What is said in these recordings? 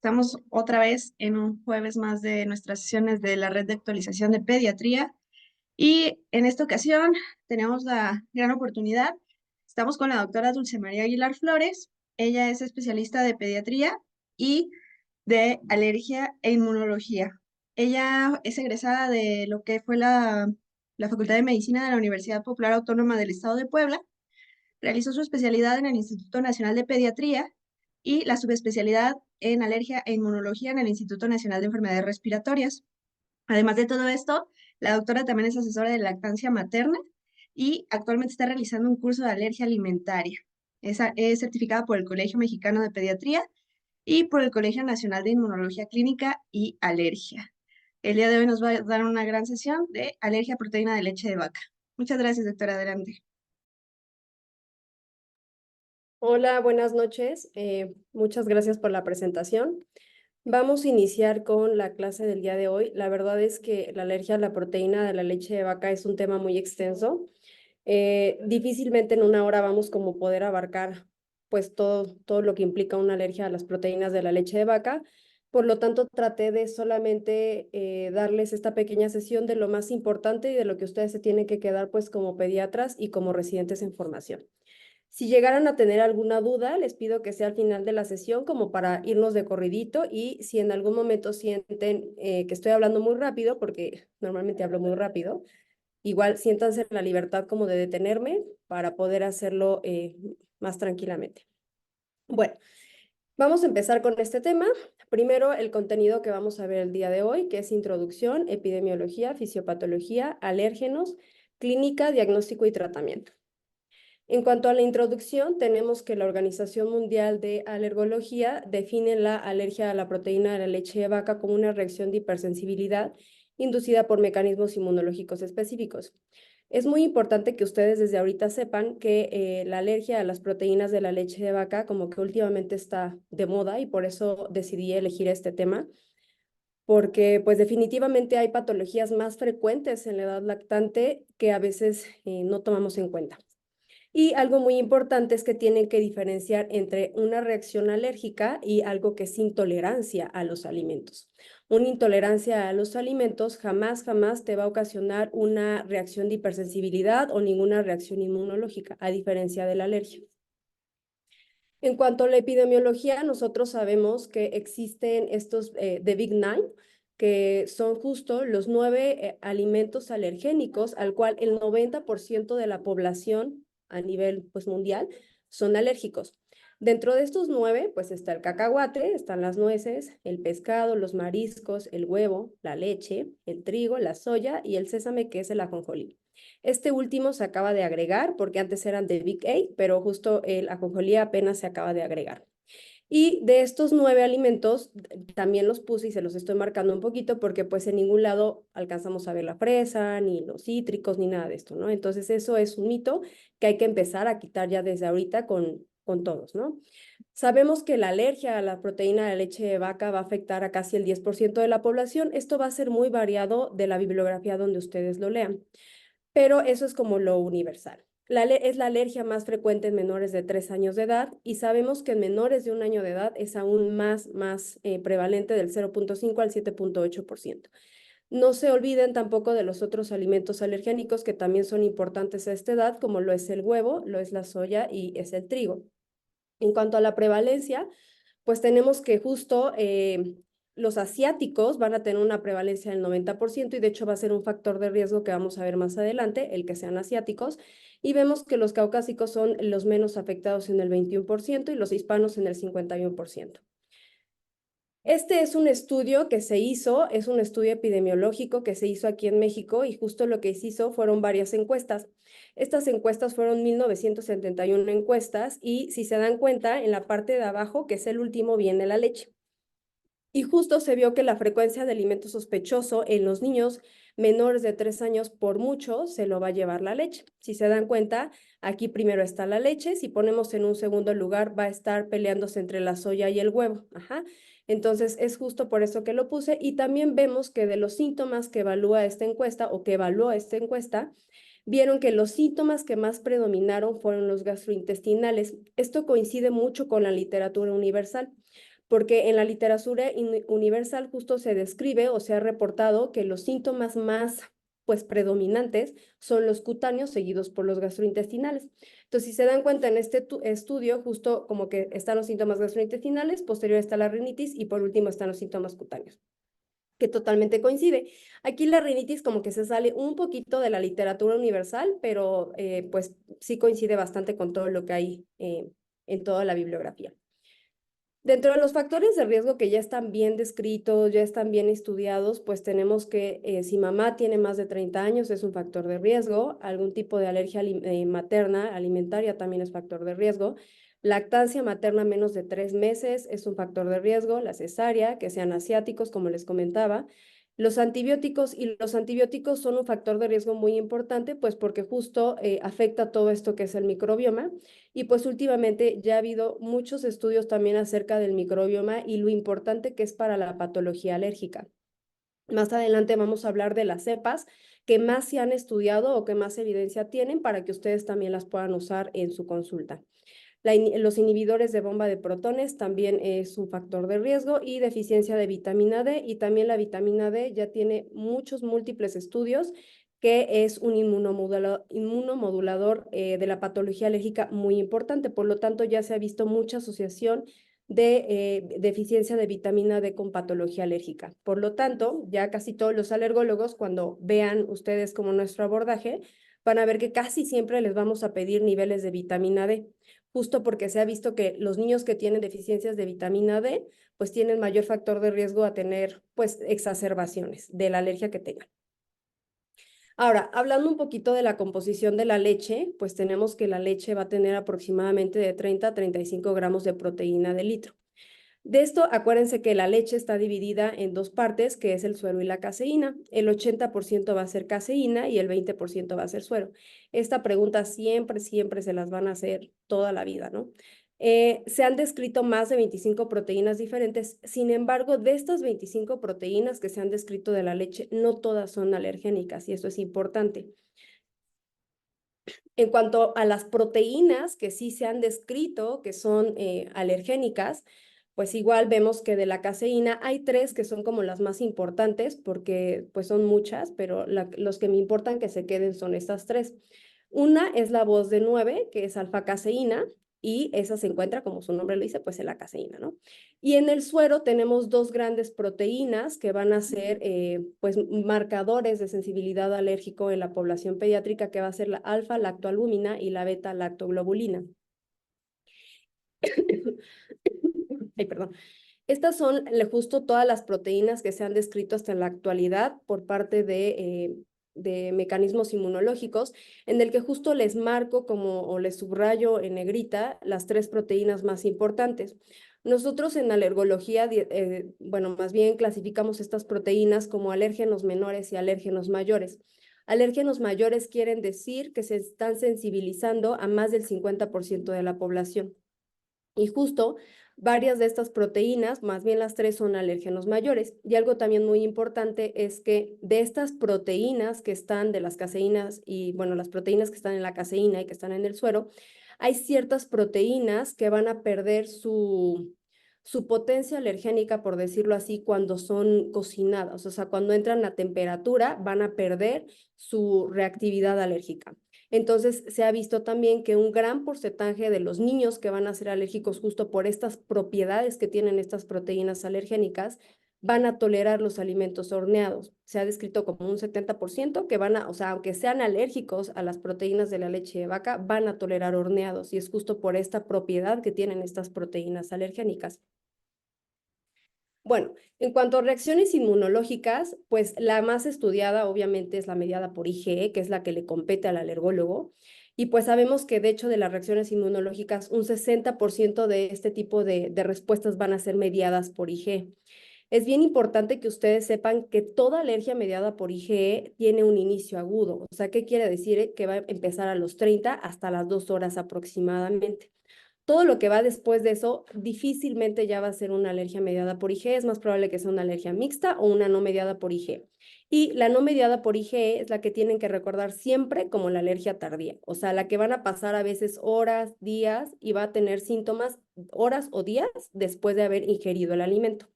Estamos otra vez en un jueves más de nuestras sesiones de la red de actualización de pediatría y en esta ocasión tenemos la gran oportunidad. Estamos con la doctora Dulce María Aguilar Flores. Ella es especialista de pediatría y de alergia e inmunología. Ella es egresada de lo que fue la Facultad de Medicina de la Universidad Popular Autónoma del Estado de Puebla. Realizó su especialidad en el Instituto Nacional de Pediatría y la subespecialidad en alergia e inmunología en el Instituto Nacional de Enfermedades Respiratorias. Además de todo esto, la doctora también es asesora de lactancia materna y actualmente está realizando un curso de alergia alimentaria. Es certificada por el Colegio Mexicano de Pediatría y por el Colegio Nacional de Inmunología Clínica y Alergia. El día de hoy nos va a dar una gran sesión de alergia a proteína de leche de vaca. Muchas gracias, doctora. Adelante. Hola, buenas noches. Muchas gracias por la presentación. Vamos a iniciar con la clase del día de hoy. La verdad es que la alergia a la proteína de la leche de vaca es un tema muy extenso. Difícilmente en una hora vamos como poder abarcar pues todo lo que implica una alergia a las proteínas de la leche de vaca. Por lo tanto, traté de solamente darles esta pequeña sesión de lo más importante y de lo que ustedes se tienen que quedar pues como pediatras y como residentes en formación. Si llegaran a tener alguna duda, les pido que sea al final de la sesión como para irnos de corridito, y si en algún momento sienten que estoy hablando muy rápido, porque normalmente hablo muy rápido, igual siéntanse en la libertad como de detenerme para poder hacerlo más tranquilamente. Bueno, vamos a empezar con este tema. Primero, el contenido que vamos a ver el día de hoy, que es introducción, epidemiología, fisiopatología, alérgenos, clínica, diagnóstico y tratamiento. En cuanto a la introducción, tenemos que la Organización Mundial de Alergología define la alergia a la proteína de la leche de vaca como una reacción de hipersensibilidad inducida por mecanismos inmunológicos específicos. Es muy importante que ustedes desde ahorita sepan que la alergia a las proteínas de la leche de vaca como que últimamente está de moda, y por eso decidí elegir este tema, porque pues definitivamente hay patologías más frecuentes en la edad lactante que a veces no tomamos en cuenta. Y algo muy importante es que tienen que diferenciar entre una reacción alérgica y algo que es intolerancia a los alimentos. Una intolerancia a los alimentos jamás te va a ocasionar una reacción de hipersensibilidad o ninguna reacción inmunológica, a diferencia de la alergia. En cuanto a la epidemiología, nosotros sabemos que existen estos The Big Nine, que son justo los 9 alimentos alergénicos al cual el 90% de la población a nivel pues, mundial son alérgicos. Dentro de estos 9, pues está el cacahuate, están las nueces, el pescado, los mariscos, el huevo, la leche, el trigo, la soya y el sésame, que es el ajonjolí. Este último se acaba de agregar porque antes eran de Big A, pero justo el ajonjolí apenas se acaba de agregar. Y de estos 9 alimentos también los puse y se los estoy marcando un poquito porque pues en ningún lado alcanzamos a ver la fresa, ni los cítricos, ni nada de esto, ¿no? Entonces eso es un mito que hay que empezar a quitar ya desde ahorita con todos, ¿no? Sabemos que la alergia a la proteína de la leche de vaca va a afectar a casi el 10% de la población. Esto va a ser muy variado de la bibliografía donde ustedes lo lean, pero eso es como lo universal. Es la alergia más frecuente en menores de 3 años de edad, y sabemos que en menores de 1 año de edad es aún más prevalente, del 0.5 al 7.8%. No se olviden tampoco de los otros alimentos alergénicos que también son importantes a esta edad, como lo es el huevo, lo es la soya y es el trigo. En cuanto a la prevalencia, pues tenemos que justo los asiáticos van a tener una prevalencia del 90%, y de hecho va a ser un factor de riesgo que vamos a ver más adelante, el que sean asiáticos, y vemos que los caucásicos son los menos afectados en el 21% y los hispanos en el 51%. Este es un estudio que se hizo, es un estudio epidemiológico que se hizo aquí en México, y justo lo que se hizo fueron varias encuestas. Estas encuestas fueron 1971 encuestas, y si se dan cuenta, en la parte de abajo, que es el último, viene la leche. Y justo se vio que la frecuencia de alimento sospechoso en los niños menores de 3 años por mucho se lo va a llevar la leche. Si se dan cuenta, aquí primero está la leche, si ponemos en un segundo lugar va a estar peleándose entre la soya y el huevo. Ajá. Entonces es justo por eso que lo puse, y también vemos que de los síntomas que evalúa esta encuesta o que evaluó esta encuesta, vieron que los síntomas que más predominaron fueron los gastrointestinales. Esto coincide mucho con la literatura universal, porque en la literatura universal justo se describe o se ha reportado que los síntomas más pues predominantes son los cutáneos seguidos por los gastrointestinales. Entonces, si se dan cuenta en este estudio, justo como que están los síntomas gastrointestinales, posterior está la rinitis y por último están los síntomas cutáneos, que totalmente coincide. Aquí la rinitis como que se sale un poquito de la literatura universal, pero pues sí coincide bastante con todo lo que hay en toda la bibliografía. Dentro de los factores de riesgo que ya están bien descritos, ya están bien estudiados, pues tenemos que si mamá tiene más de 30 años es un factor de riesgo, algún tipo de alergia materna, alimentaria también es factor de riesgo, lactancia materna menos de 3 meses es un factor de riesgo, la cesárea, que sean asiáticos, como les comentaba. Los antibióticos son un factor de riesgo muy importante, pues porque justo afecta todo esto que es el microbioma. Y pues últimamente ya ha habido muchos estudios también acerca del microbioma y lo importante que es para la patología alérgica. Más adelante vamos a hablar de las cepas que más se han estudiado o que más evidencia tienen para que ustedes también las puedan usar en su consulta. Los inhibidores de bomba de protones también es un factor de riesgo y deficiencia de vitamina D, y también la vitamina D ya tiene muchos múltiples estudios que es un inmunomodulador de la patología alérgica muy importante. Por lo tanto, ya se ha visto mucha asociación de deficiencia de vitamina D con patología alérgica. Por lo tanto, ya casi todos los alergólogos, cuando vean ustedes como nuestro abordaje, van a ver que casi siempre les vamos a pedir niveles de vitamina D, justo porque se ha visto que los niños que tienen deficiencias de vitamina D, pues tienen mayor factor de riesgo a tener, pues, exacerbaciones de la alergia que tengan. Ahora, hablando un poquito de la composición de la leche, pues tenemos que la leche va a tener aproximadamente de 30 a 35 gramos de proteína de litro. De esto, acuérdense que la leche está dividida en dos partes, que es el suero y la caseína. El 80% va a ser caseína y el 20% va a ser suero. Esta pregunta siempre, siempre se las van a hacer toda la vida, ¿no? Se han descrito más de 25 proteínas diferentes. Sin embargo, de estas 25 proteínas que se han descrito de la leche, no todas son alergénicas y eso es importante. En cuanto a las proteínas que sí se han descrito que son alergénicas, pues igual vemos que de la caseína hay tres que son como las más importantes porque pues son muchas, pero los que me importan que se queden son estas tres. Una es la voz de 9, que es alfa-caseína, y esa se encuentra, como su nombre lo dice, pues en la caseína, ¿no? Y en el suero tenemos dos grandes proteínas que van a ser pues marcadores de sensibilidad alérgico en la población pediátrica, que va a ser la alfa-lactoalbúmina y la beta-lactoglobulina. Ay, perdón. Estas son justo todas las proteínas que se han descrito hasta en la actualidad por parte de mecanismos inmunológicos, en el que justo les marco como o les subrayo en negrita las tres proteínas más importantes. Nosotros en alergología, bueno, más bien clasificamos estas proteínas como alérgenos menores y alérgenos mayores. Alérgenos mayores quieren decir que se están sensibilizando a más del 50% de la población. Y justo varias de estas proteínas, más bien las tres, son alérgenos mayores. Y algo también muy importante es que de estas proteínas que están de las caseínas y, bueno, las proteínas que están en la caseína y que están en el suero, hay ciertas proteínas que van a perder su potencia alergénica, por decirlo así, cuando son cocinadas. O sea, cuando entran a temperatura, van a perder su reactividad alérgica. Entonces, se ha visto también que un gran porcentaje de los niños que van a ser alérgicos justo por estas propiedades que tienen estas proteínas alergénicas, van a tolerar los alimentos horneados. Se ha descrito como un 70% que van a, o sea, aunque sean alérgicos a las proteínas de la leche de vaca, van a tolerar horneados, y es justo por esta propiedad que tienen estas proteínas alergénicas. Bueno, en cuanto a reacciones inmunológicas, pues la más estudiada obviamente es la mediada por IgE, que es la que le compete al alergólogo. Y pues sabemos que de hecho de las reacciones inmunológicas, un 60% de este tipo de respuestas van a ser mediadas por IgE. Es bien importante que ustedes sepan que toda alergia mediada por IgE tiene un inicio agudo. O sea, ¿qué quiere decir? Que va a empezar a los 30 hasta las 2 horas aproximadamente. Todo lo que va después de eso difícilmente ya va a ser una alergia mediada por IgE, es más probable que sea una alergia mixta o una no mediada por IgE. Y la no mediada por IgE es la que tienen que recordar siempre como la alergia tardía, o sea, la que van a pasar a veces horas, días y va a tener síntomas horas o días después de haber ingerido el alimento.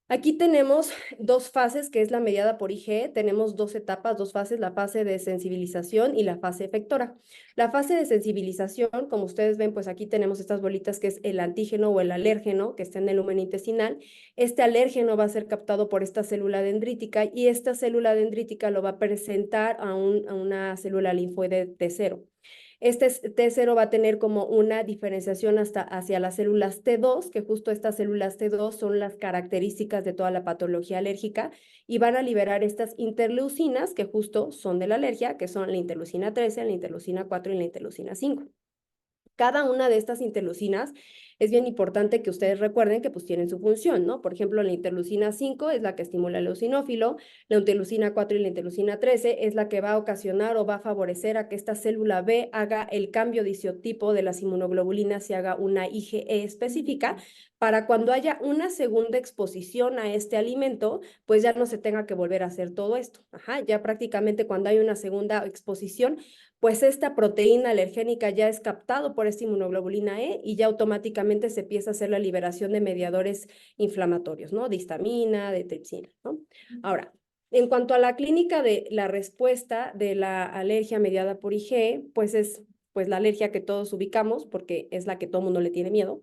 Aquí tenemos dos fases, que es la mediada por IgE. Tenemos dos etapas, dos fases, la fase de sensibilización y la fase efectora. La fase de sensibilización, como ustedes ven, pues aquí tenemos estas bolitas que es el antígeno o el alérgeno que está en el lumen intestinal. Este alérgeno va a ser captado por esta célula dendrítica y esta célula dendrítica lo va a presentar a una célula linfoide T0. Este T0 va a tener como una diferenciación hasta hacia las células T2, que justo estas células T2 son las características de toda la patología alérgica y van a liberar estas interleucinas que justo son de la alergia, que son la interleucina 13, la interleucina 4 y la interleucina 5. Cada una de estas interleucinas es bien importante que ustedes recuerden que pues tienen su función, ¿no? Por ejemplo, la interleucina 5 es la que estimula el eosinófilo, la interleucina 4 y la interleucina 13 es la que va a ocasionar o va a favorecer a que esta célula B haga el cambio de isotipo de las inmunoglobulinas y haga una IgE específica para cuando haya una segunda exposición a este alimento, pues ya no se tenga que volver a hacer todo esto. Ajá, ya prácticamente cuando hay una segunda exposición, pues esta proteína alergénica ya es captado por esta inmunoglobulina E y ya automáticamente se empieza a hacer la liberación de mediadores inflamatorios, ¿no? De histamina, de tripsina, ¿no? Ahora, en cuanto a la clínica de la respuesta de la alergia mediada por IgE, pues es pues la alergia que todos ubicamos porque es la que todo mundo le tiene miedo,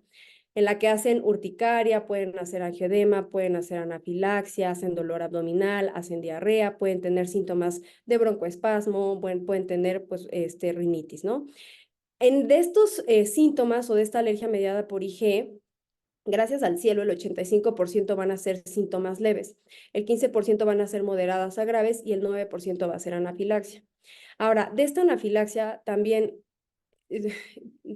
en la que hacen urticaria, pueden hacer angioedema, pueden hacer anafilaxia, hacen dolor abdominal, hacen diarrea, pueden tener síntomas de broncoespasmo, pueden tener pues rinitis, ¿no? De estos síntomas o de esta alergia mediada por IgE, gracias al cielo, el 85% van a ser síntomas leves, el 15% van a ser moderadas a graves y el 9% va a ser anafilaxia. Ahora, de esta anafilaxia también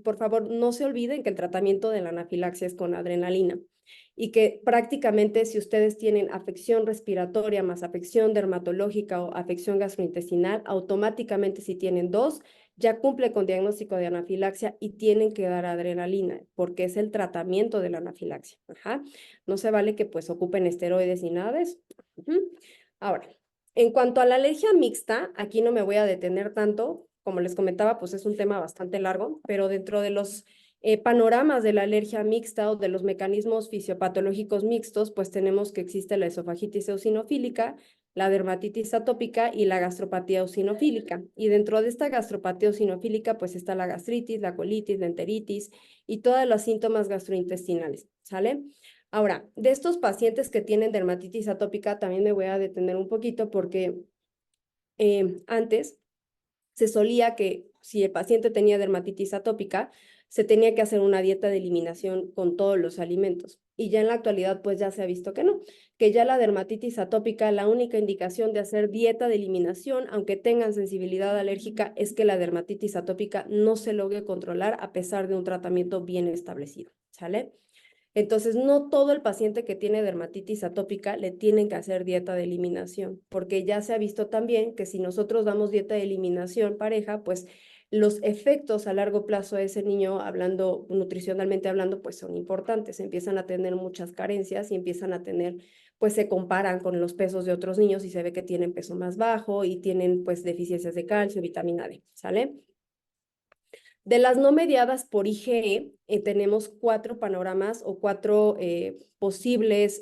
por favor, no se olviden que el tratamiento de la anafilaxia es con adrenalina y que prácticamente si ustedes tienen afección respiratoria más afección dermatológica o afección gastrointestinal, automáticamente si tienen dos, ya cumple con diagnóstico de anafilaxia y tienen que dar adrenalina porque es el tratamiento de la anafilaxia. Ajá. No se vale que pues ocupen esteroides ni nada de eso. Ahora, en cuanto a la alergia mixta, aquí no me voy a detener tanto. Como les comentaba, pues es un tema bastante largo, pero dentro de los panoramas de la alergia mixta o de los mecanismos fisiopatológicos mixtos, pues tenemos que existe la esofagitis eosinofílica, la dermatitis atópica y la gastropatía eosinofílica. Y dentro de esta gastropatía eosinofílica, pues está la gastritis, la colitis, la enteritis y todos los síntomas gastrointestinales, ¿sale? Ahora, de estos pacientes que tienen dermatitis atópica, también me voy a detener un poquito porque antes se solía que si el paciente tenía dermatitis atópica, se tenía que hacer una dieta de eliminación con todos los alimentos. Y ya en la actualidad, pues ya se ha visto que no, que ya la dermatitis atópica, la única indicación de hacer dieta de eliminación, aunque tengan sensibilidad alérgica, es que la dermatitis atópica no se logre controlar a pesar de un tratamiento bien establecido, ¿sale? Entonces, no todo el paciente que tiene dermatitis atópica le tienen que hacer dieta de eliminación, porque ya se ha visto también que si nosotros damos dieta de eliminación pareja, pues los efectos a largo plazo de ese niño, hablando nutricionalmente hablando, pues son importantes. Empiezan a tener muchas carencias y empiezan a tener, pues se comparan con los pesos de otros niños y se ve que tienen peso más bajo y tienen pues deficiencias de calcio, vitamina D, ¿sale? De las no mediadas por IgE, tenemos cuatro panoramas o cuatro posibles,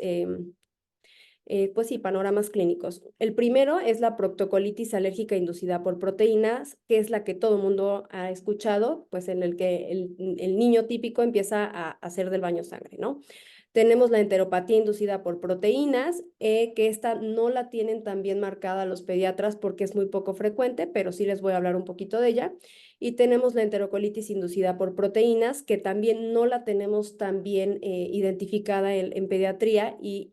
pues sí, panoramas clínicos. El primero es la proctocolitis alérgica inducida por proteínas, que es la que todo el mundo ha escuchado, pues en el que el niño típico empieza a hacer del baño sangre, ¿no? Tenemos la enteropatía inducida por proteínas, que esta no la tienen tan bien marcada los pediatras porque es muy poco frecuente, pero sí les voy a hablar un poquito de ella. Y tenemos la enterocolitis inducida por proteínas, que también no la tenemos tan bien identificada en pediatría y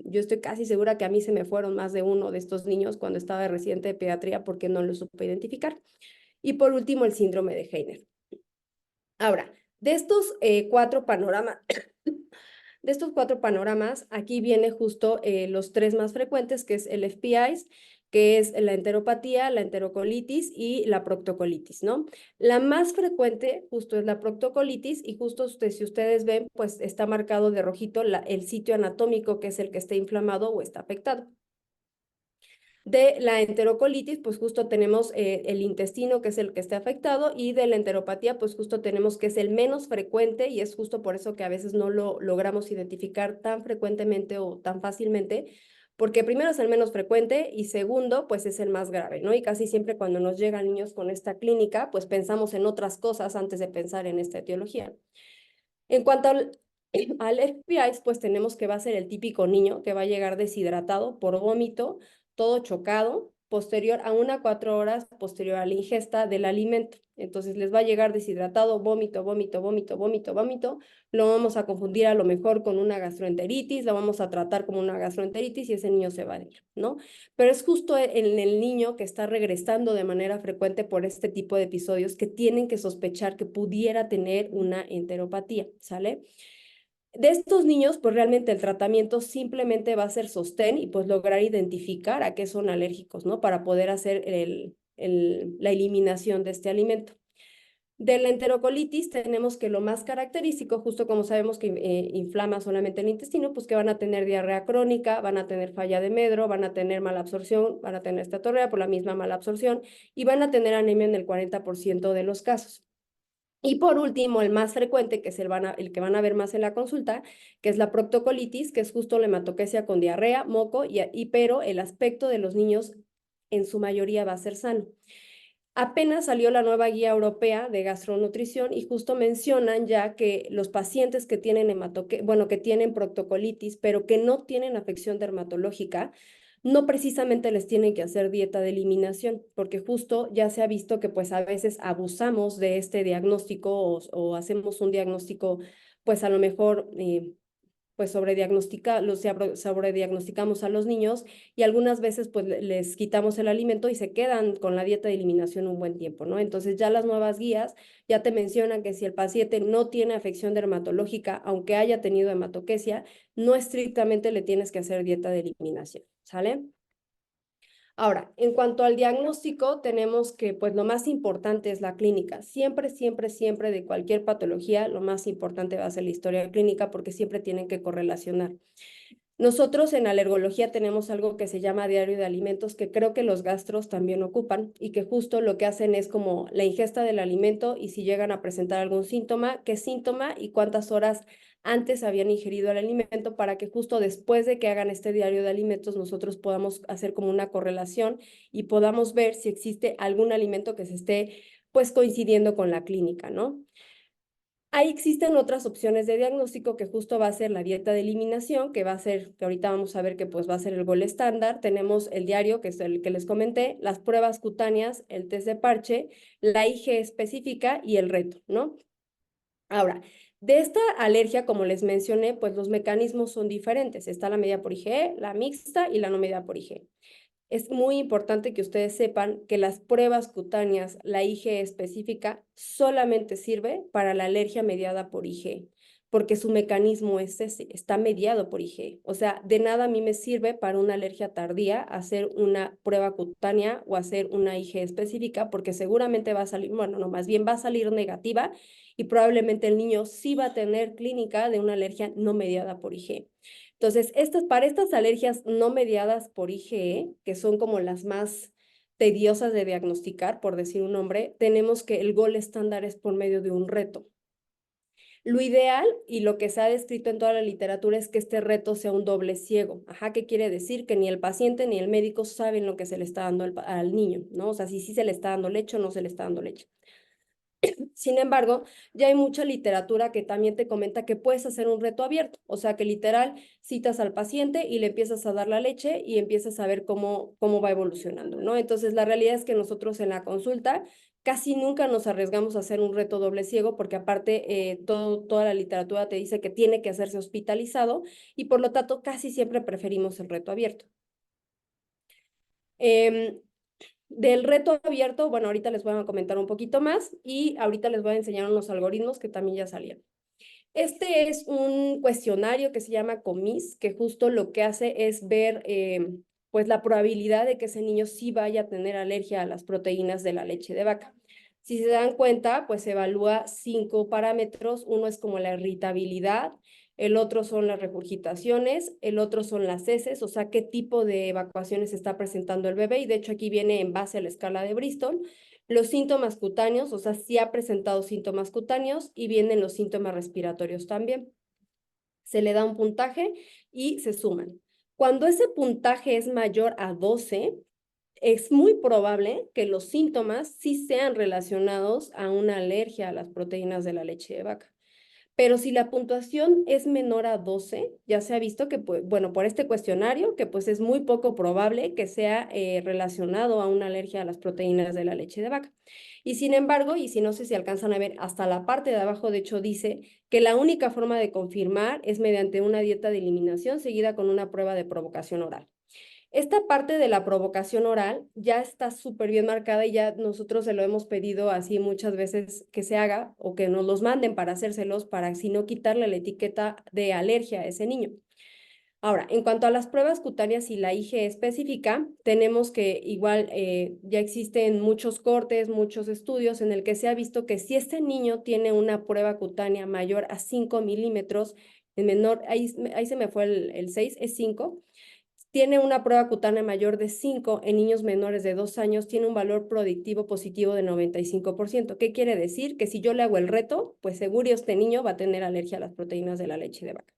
yo estoy casi segura que a mí se me fueron más de uno de estos niños cuando estaba de residente de pediatría porque no lo supe identificar. Y por último, el síndrome de Heiner. Ahora, de estos cuatro panoramas, de estos cuatro panoramas, aquí viene justo los tres más frecuentes, que es el FPIs, que es la enteropatía, la enterocolitis y la proctocolitis, ¿no? La más frecuente justo es la proctocolitis y justo si ustedes ven, pues está marcado de rojito el sitio anatómico que es el que está inflamado o está afectado. De la enterocolitis, pues justo tenemos el intestino, que es el que está afectado, y de la enteropatía, pues justo tenemos que es el menos frecuente, y es justo por eso que a veces no lo logramos identificar tan frecuentemente o tan fácilmente, porque primero es el menos frecuente y segundo, pues es el más grave, ¿no? Y casi siempre cuando nos llegan niños con esta clínica, pues pensamos en otras cosas antes de pensar en esta etiología. En cuanto al FPI, pues tenemos que va a ser el típico niño que va a llegar deshidratado por vómito, todo chocado, posterior a 1 a 4 horas posterior a la ingesta del alimento. Entonces les va a llegar deshidratado, vómito, vómito, vómito, vómito, vómito. Lo vamos a confundir a lo mejor con una gastroenteritis, lo vamos a tratar como una gastroenteritis y ese niño se va a ir, ¿no? Pero es justo en el niño que está regresando de manera frecuente por este tipo de episodios que tienen que sospechar que pudiera tener una enteropatía, ¿sale? De estos niños, pues realmente el tratamiento simplemente va a ser sostén y pues lograr identificar a qué son alérgicos, ¿no? Para poder hacer la eliminación de este alimento. De la enterocolitis tenemos que lo más característico, justo como sabemos que inflama solamente el intestino, pues que van a tener diarrea crónica, van a tener falla de medro, van a tener mala absorción, van a tener estatorrea por la misma mala absorción y van a tener anemia en el 40% de los casos. Y por último, el más frecuente, que es el que van a ver más en la consulta, que es la proctocolitis, que es justo la hematoquesia con diarrea, moco, pero el aspecto de los niños en su mayoría va a ser sano. Apenas salió la nueva guía europea de gastronutrición y justo mencionan ya que los pacientes que tienen que tienen proctocolitis, pero que no tienen afección dermatológica, no precisamente les tienen que hacer dieta de eliminación, porque justo ya se ha visto que pues a veces abusamos de este diagnóstico o hacemos un diagnóstico pues a lo mejor pues sobrediagnosticamos a los niños y algunas veces pues les quitamos el alimento y se quedan con la dieta de eliminación un buen tiempo, ¿no? Entonces ya las nuevas guías ya te mencionan que si el paciente no tiene afección dermatológica, aunque haya tenido hematoquesia, no estrictamente le tienes que hacer dieta de eliminación, ¿sale? Ahora, en cuanto al diagnóstico, tenemos que, pues, lo más importante es la clínica. Siempre, siempre, siempre de cualquier patología, lo más importante va a ser la historia clínica porque siempre tienen que correlacionar. Nosotros en alergología tenemos algo que se llama diario de alimentos, que creo que los gastros también ocupan y que justo lo que hacen es como la ingesta del alimento y si llegan a presentar algún síntoma, qué síntoma y cuántas horas antes habían ingerido el alimento para que justo después de que hagan este diario de alimentos nosotros podamos hacer como una correlación y podamos ver si existe algún alimento que se esté pues coincidiendo con la clínica, ¿no? Ahí existen otras opciones de diagnóstico que justo va a ser la dieta de eliminación, que va a ser, que ahorita vamos a ver que pues va a ser el gol estándar. Tenemos el diario, que es el que les comenté, las pruebas cutáneas, el test de parche, la IG específica y el reto, ¿no? Ahora, de esta alergia, como les mencioné, pues los mecanismos son diferentes. Está la medida por IgE, la mixta y la no medida por IgE. Es muy importante que ustedes sepan que las pruebas cutáneas, la IgE específica, solamente sirve para la alergia mediada por IgE, porque su mecanismo es ese, está mediado por IgE. O sea, de nada a mí me sirve para una alergia tardía hacer una prueba cutánea o hacer una IgE específica, porque seguramente va a salir, bueno, no, más bien va a salir negativa y probablemente el niño sí va a tener clínica de una alergia no mediada por IgE. Entonces, para estas alergias no mediadas por IgE, que son como las más tediosas de diagnosticar, por decir un nombre, tenemos que el gol estándar es por medio de un reto. Lo ideal y lo que se ha descrito en toda la literatura es que este reto sea un doble ciego. Ajá, ¿qué quiere decir? Que ni el paciente ni el médico saben lo que se le está dando al niño, ¿no? O sea, si sí se le está dando leche o no se le está dando leche. Sin embargo, ya hay mucha literatura que también te comenta que puedes hacer un reto abierto, o sea que literal citas al paciente y le empiezas a dar la leche y empiezas a ver cómo va evolucionando, ¿no? Entonces, la realidad es que nosotros en la consulta casi nunca nos arriesgamos a hacer un reto doble ciego porque aparte toda la literatura te dice que tiene que hacerse hospitalizado y por lo tanto casi siempre preferimos el reto abierto. Del reto abierto, bueno, ahorita les voy a comentar un poquito más y ahorita les voy a enseñar unos algoritmos que también ya salieron. Este es un cuestionario que se llama COMIS, que justo lo que hace es ver pues la probabilidad de que ese niño sí vaya a tener alergia a las proteínas de la leche de vaca. Si se dan cuenta, pues se evalúa 5 parámetros. Uno es como la irritabilidad, el otro son las regurgitaciones, el otro son las heces, o sea, qué tipo de evacuaciones está presentando el bebé. Y de hecho aquí viene en base a la escala de Bristol. Los síntomas cutáneos, o sea, sí ha presentado síntomas cutáneos, y vienen los síntomas respiratorios también. Se le da un puntaje y se suman. Cuando ese puntaje es mayor a 12, es muy probable que los síntomas sí sean relacionados a una alergia a las proteínas de la leche de vaca. Pero si la puntuación es menor a 12, ya se ha visto que, pues, bueno, por este cuestionario, que pues es muy poco probable que sea relacionado a una alergia a las proteínas de la leche de vaca. Y sin embargo, y si no sé si alcanzan a ver, hasta la parte de abajo, de hecho, dice que la única forma de confirmar es mediante una dieta de eliminación seguida con una prueba de provocación oral. Esta parte de la provocación oral ya está súper bien marcada y ya nosotros se lo hemos pedido así muchas veces que se haga o que nos los manden para hacérselos para así no quitarle la etiqueta de alergia a ese niño. Ahora, en cuanto a las pruebas cutáneas y la IgE específica, tenemos que igual ya existen muchos cortes, muchos estudios en el que se ha visto que si este niño tiene una prueba cutánea mayor a 5 milímetros, en menor, ahí se me fue el 6, es 5, tiene una prueba cutánea mayor de 5 en niños menores de 2 años, tiene un valor predictivo positivo de 95%. ¿Qué quiere decir? Que si yo le hago el reto, pues seguro este niño va a tener alergia a las proteínas de la leche de vaca.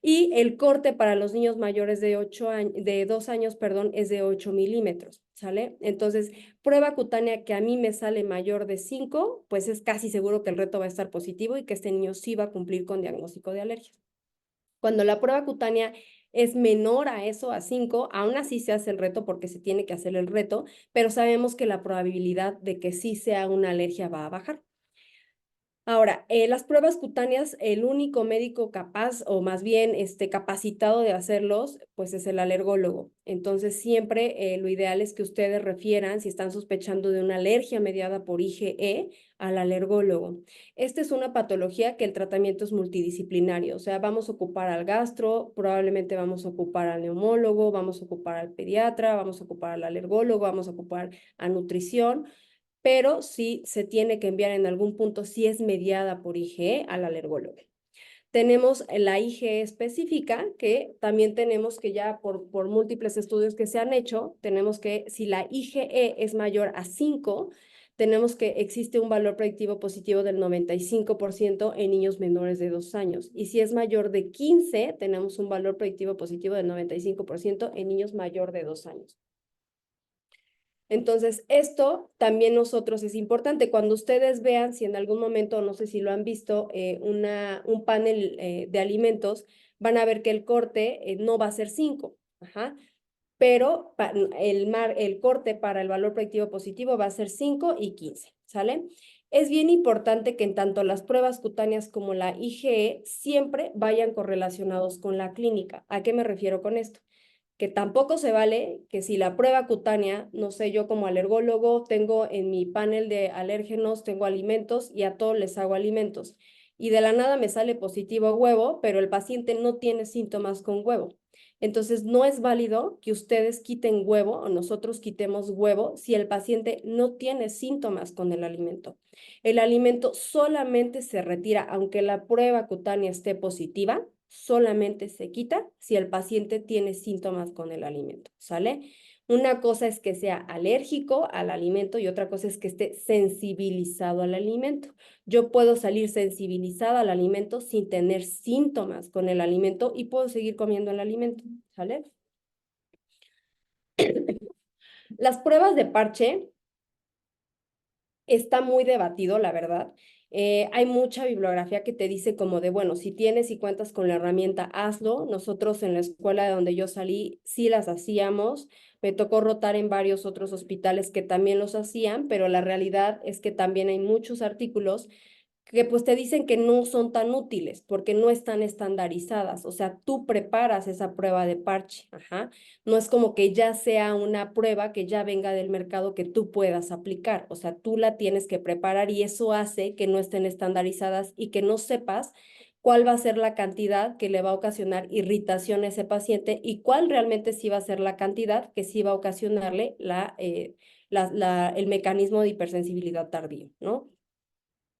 Y el corte para los niños mayores de 2 años, perdón, es de 8 milímetros, ¿sale? Entonces, prueba cutánea que a mí me sale mayor de 5, pues es casi seguro que el reto va a estar positivo y que este niño sí va a cumplir con diagnóstico de alergias. Cuando la prueba cutánea es menor a eso, a 5, aún así se hace el reto porque se tiene que hacer el reto, pero sabemos que la probabilidad de que sí sea una alergia va a bajar. Ahora, las pruebas cutáneas, el único médico capaz o más bien capacitado de hacerlos, pues es el alergólogo. Entonces, siempre lo ideal es que ustedes refieran, si están sospechando de una alergia mediada por IgE, al alergólogo. Esta es una patología que el tratamiento es multidisciplinario, o sea, vamos a ocupar al gastro, probablemente vamos a ocupar al neumólogo, vamos a ocupar al pediatra, vamos a ocupar al alergólogo, vamos a ocupar a nutrición, pero sí se tiene que enviar en algún punto, si es mediada por IgE, al alergólogo. Tenemos la IgE específica, que también tenemos que ya por múltiples estudios que se han hecho, tenemos que si la IgE es mayor a 5, tenemos que existe un valor predictivo positivo del 95% en niños menores de 2 años. Y si es mayor de 15, tenemos un valor predictivo positivo del 95% en niños mayor de 2 años. Entonces, esto también nosotros es importante. Cuando ustedes vean, si en algún momento, no sé si lo han visto, un panel de alimentos, van a ver que el corte no va a ser 5, pero el corte para el valor predictivo positivo va a ser 5 y 15, ¿sale? Es bien importante que en tanto las pruebas cutáneas como la IgE siempre vayan correlacionados con la clínica. ¿A qué me refiero con esto? Que tampoco se vale que si la prueba cutánea, no sé, yo como alergólogo tengo en mi panel de alérgenos, tengo alimentos y a todos les hago alimentos. Y de la nada me sale positivo huevo, pero el paciente no tiene síntomas con huevo. Entonces, no es válido que ustedes quiten huevo o nosotros quitemos huevo si el paciente no tiene síntomas con el alimento. El alimento solamente se retira, aunque la prueba cutánea esté positiva, solamente se quita si el paciente tiene síntomas con el alimento, ¿sale? Una cosa es que sea alérgico al alimento y otra cosa es que esté sensibilizado al alimento. Yo puedo salir sensibilizada al alimento sin tener síntomas con el alimento y puedo seguir comiendo el alimento, ¿sale? Las pruebas de parche está muy debatido, la verdad. Hay mucha bibliografía que te dice como de, bueno, si tienes y cuentas con la herramienta, hazlo. Nosotros en la escuela de donde yo salí, sí las hacíamos. Me tocó rotar en varios otros hospitales que también los hacían, pero la realidad es que también hay muchos artículos que pues te dicen que no son tan útiles porque no están estandarizadas. O sea, tú preparas esa prueba de parche, No es como que ya sea una prueba que ya venga del mercado que tú puedas aplicar. O sea, tú la tienes que preparar y eso hace que no estén estandarizadas y que no sepas cuál va a ser la cantidad que le va a ocasionar irritación a ese paciente y cuál realmente sí va a ser la cantidad que sí va a ocasionarle el mecanismo de hipersensibilidad tardío, ¿no?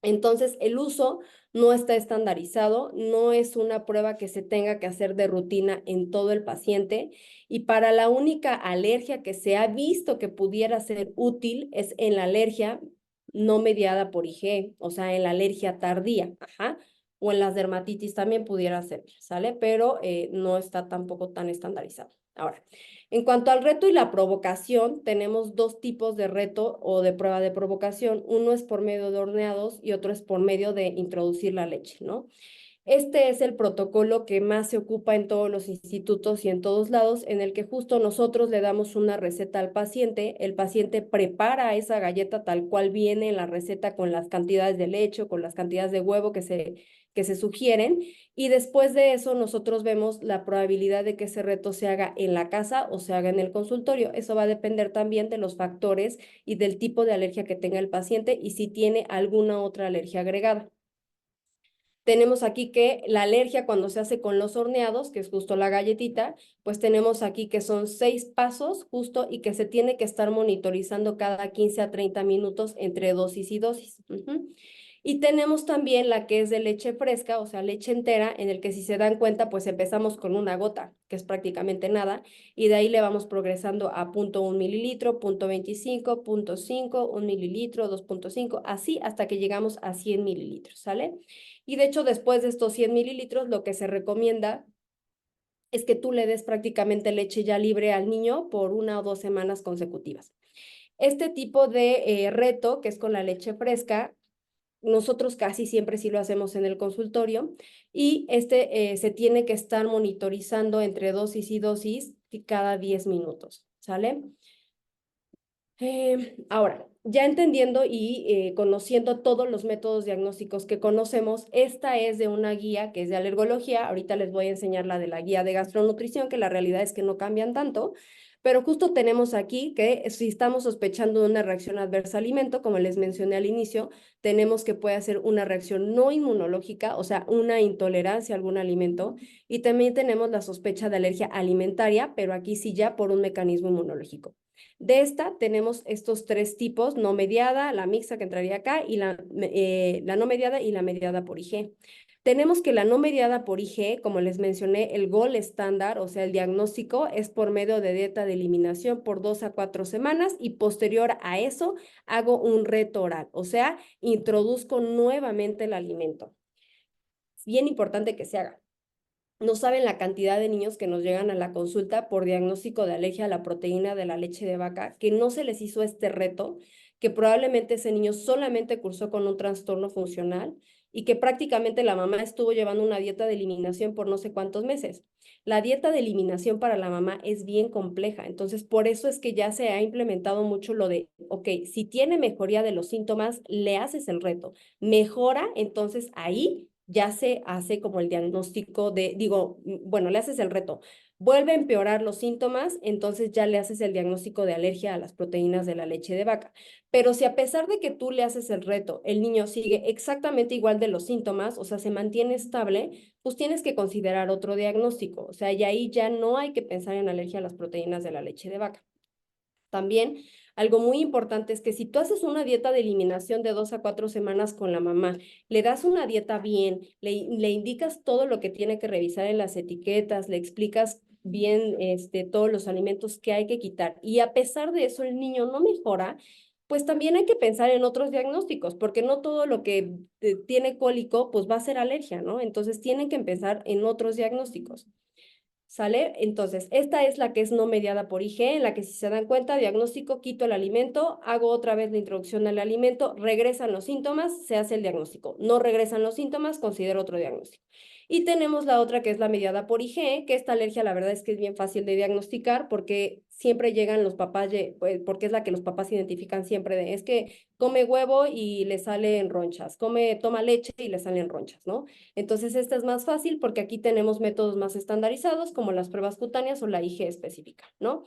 Entonces, el uso no está estandarizado, no es una prueba que se tenga que hacer de rutina en todo el paciente y para la única alergia que se ha visto que pudiera ser útil es en la alergia no mediada por IgE, o sea, en la alergia tardía, ajá, o en las dermatitis también pudiera servir, ¿sale? Pero no está tampoco tan estandarizado. Ahora, en cuanto al reto y la provocación, tenemos dos tipos de reto o de prueba de provocación. Uno es por medio de horneados y otro es por medio de introducir la leche, ¿no? Este es el protocolo que más se ocupa en todos los institutos y en todos lados, en el que justo nosotros le damos una receta al paciente, el paciente prepara esa galleta tal cual viene en la receta con las cantidades de leche o con las cantidades de huevo que se sugieren, y después de eso nosotros vemos la probabilidad de que ese reto se haga en la casa o se haga en el consultorio. Eso va a depender también de los factores y del tipo de alergia que tenga el paciente y si tiene alguna otra alergia agregada. Tenemos aquí que la alergia cuando se hace con los horneados, que es justo la galletita, pues tenemos aquí que son 6 pasos justo y que se tiene que estar monitorizando cada 15 a 30 minutos entre dosis y dosis. Y tenemos también la que es de leche fresca, o sea, leche entera, en el que si se dan cuenta, pues empezamos con una gota, que es prácticamente nada, y de ahí le vamos progresando a 0,1 mililitro, 0,25, 0,5, 1 mililitro, 2,5, así hasta que llegamos a 100 mililitros, ¿sale? Y de hecho, después de estos 100 mililitros, lo que se recomienda es que tú le des prácticamente leche ya libre al niño por 1 o 2 semanas consecutivas. Este tipo de reto, que es con la leche fresca, nosotros casi siempre sí lo hacemos en el consultorio y se tiene que estar monitorizando entre dosis y dosis cada 10 minutos, ¿sale? Ahora, ya entendiendo y conociendo todos los métodos diagnósticos que conocemos, esta es de una guía que es de alergología. Ahorita les voy a enseñar la de la guía de gastronutrición, que la realidad es que no cambian tanto, pero justo tenemos aquí que si estamos sospechando de una reacción adversa al alimento, como les mencioné al inicio, tenemos que puede ser una reacción no inmunológica, o sea, una intolerancia a algún alimento, y también tenemos la sospecha de alergia alimentaria, pero aquí sí ya por un mecanismo inmunológico. De esta tenemos estos 3 tipos, no mediada, la mixta que entraría acá, y la no mediada y la mediada por IG. Tenemos que la no mediada por IG, como les mencioné, el gol estándar, o sea, el diagnóstico es por medio de dieta de eliminación por 2 a 4 semanas y posterior a eso hago un reto oral, o sea, introduzco nuevamente el alimento. Es bien importante que se haga. No saben la cantidad de niños que nos llegan a la consulta por diagnóstico de alergia a la proteína de la leche de vaca, que no se les hizo este reto, que probablemente ese niño solamente cursó con un trastorno funcional y que prácticamente la mamá estuvo llevando una dieta de eliminación por no sé cuántos meses. La dieta de eliminación para la mamá es bien compleja, entonces por eso es que ya se ha implementado mucho lo de, ok, si tiene mejoría de los síntomas, le haces el reto. Mejora, entonces ahí ya se hace como el diagnóstico de, digo, bueno, le haces el reto, vuelve a empeorar los síntomas, entonces ya le haces el diagnóstico de alergia a las proteínas de la leche de vaca. Pero si a pesar de que tú le haces el reto, el niño sigue exactamente igual de los síntomas, o sea, se mantiene estable, pues tienes que considerar otro diagnóstico. O sea, y ahí ya no hay que pensar en alergia a las proteínas de la leche de vaca. También algo muy importante es que si tú haces una dieta de eliminación de 2 a 4 semanas con la mamá, le das una dieta bien, le indicas todo lo que tiene que revisar en las etiquetas, le explicas bien todos los alimentos que hay que quitar y a pesar de eso el niño no mejora, pues también hay que pensar en otros diagnósticos, porque no todo lo que tiene cólico pues va a ser alergia, ¿no? Entonces tienen que empezar en otros diagnósticos. ¿Sale? Entonces, esta es la que es no mediada por IG, en la que si se dan cuenta, diagnóstico, quito el alimento, hago otra vez la introducción del alimento, regresan los síntomas, se hace el diagnóstico. No regresan los síntomas, considero otro diagnóstico. Y tenemos la otra que es la mediada por IG, que esta alergia la verdad es que es bien fácil de diagnosticar porque siempre llegan los papás, pues, porque es la que los papás identifican siempre de, es que come huevo y le salen ronchas, toma leche y le salen ronchas, ¿no? Entonces, esta es más fácil porque aquí tenemos métodos más estandarizados como las pruebas cutáneas o la IG específica, ¿no?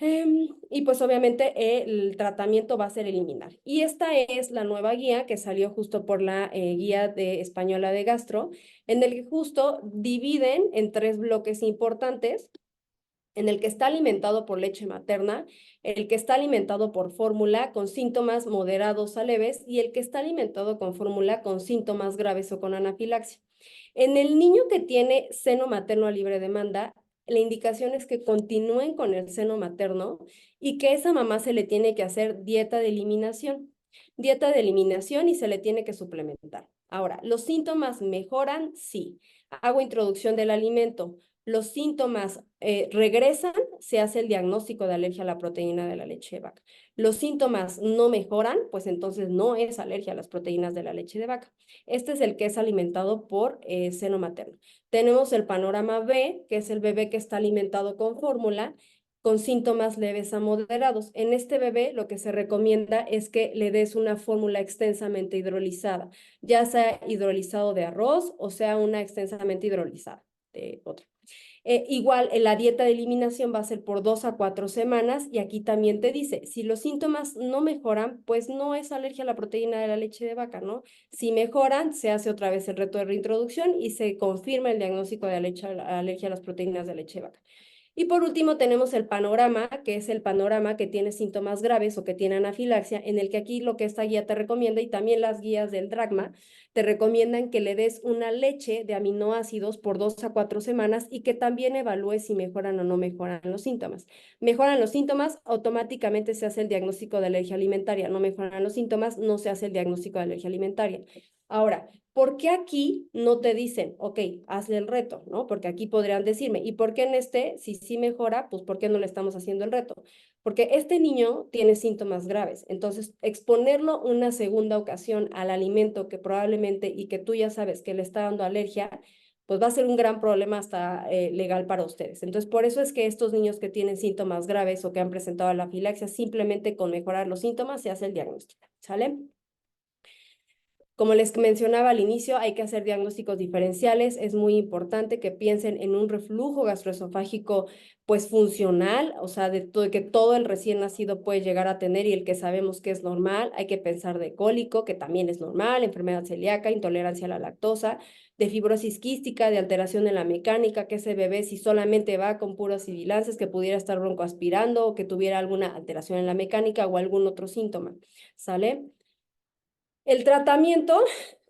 Y pues obviamente el tratamiento va a ser eliminar. Y esta es la nueva guía que salió justo por la guía española de gastro, en el que justo dividen en tres bloques importantes, en el que está alimentado por leche materna, el que está alimentado por fórmula con síntomas moderados a leves y el que está alimentado con fórmula con síntomas graves o con anafilaxia. En el niño que tiene seno materno a libre demanda, la indicación es que continúen con el seno materno y que esa mamá se le tiene que hacer dieta de eliminación. Dieta de eliminación y se le tiene que suplementar. Ahora, ¿los síntomas mejoran? Sí. Hago introducción del alimento. Los síntomas regresan, se hace el diagnóstico de alergia a la proteína de la leche de vaca. Los síntomas no mejoran, pues entonces no es alergia a las proteínas de la leche de vaca. Este es el que es alimentado por seno materno. Tenemos el panorama B, que es el bebé que está alimentado con fórmula, con síntomas leves a moderados. En este bebé lo que se recomienda es que le des una fórmula extensamente hidrolizada, ya sea hidrolizado de arroz o sea una extensamente hidrolizada de otro. Igual, la dieta de eliminación va a ser por 2 a 4 semanas y aquí también te dice, si los síntomas no mejoran, pues no es alergia a la proteína de la leche de vaca, ¿no? Si mejoran, se hace otra vez el reto de reintroducción y se confirma el diagnóstico de alergia a las proteínas de leche de vaca. Y por último tenemos el panorama, que es el panorama que tiene síntomas graves o que tiene anafilaxia, en el que aquí lo que esta guía te recomienda y también las guías del Dragma te recomiendan que le des una leche de aminoácidos por 2 a 4 semanas y que también evalúes si mejoran o no mejoran los síntomas. Mejoran los síntomas, automáticamente se hace el diagnóstico de alergia alimentaria. No mejoran los síntomas, no se hace el diagnóstico de alergia alimentaria. Ahora, ¿por qué aquí no te dicen, ok, hazle el reto, ¿no? Porque aquí podrían decirme, ¿y por qué en este, si sí mejora, pues por qué no le estamos haciendo el reto? Porque este niño tiene síntomas graves, entonces exponerlo una segunda ocasión al alimento que probablemente y que tú ya sabes que le está dando alergia, pues va a ser un gran problema hasta legal para ustedes. Entonces, por eso es que estos niños que tienen síntomas graves o que han presentado la afilaxia, simplemente con mejorar los síntomas se hace el diagnóstico, ¿sale? Como les mencionaba al inicio, hay que hacer diagnósticos diferenciales. Es muy importante que piensen en un reflujo gastroesofágico pues funcional, o sea, que todo el recién nacido puede llegar a tener y el que sabemos que es normal. Hay que pensar de cólico, que también es normal, enfermedad celíaca, intolerancia a la lactosa, de fibrosis quística, de alteración en la mecánica, que ese bebé si solamente va con puros sibilances, que pudiera estar broncoaspirando o que tuviera alguna alteración en la mecánica o algún otro síntoma, ¿sale? El tratamiento,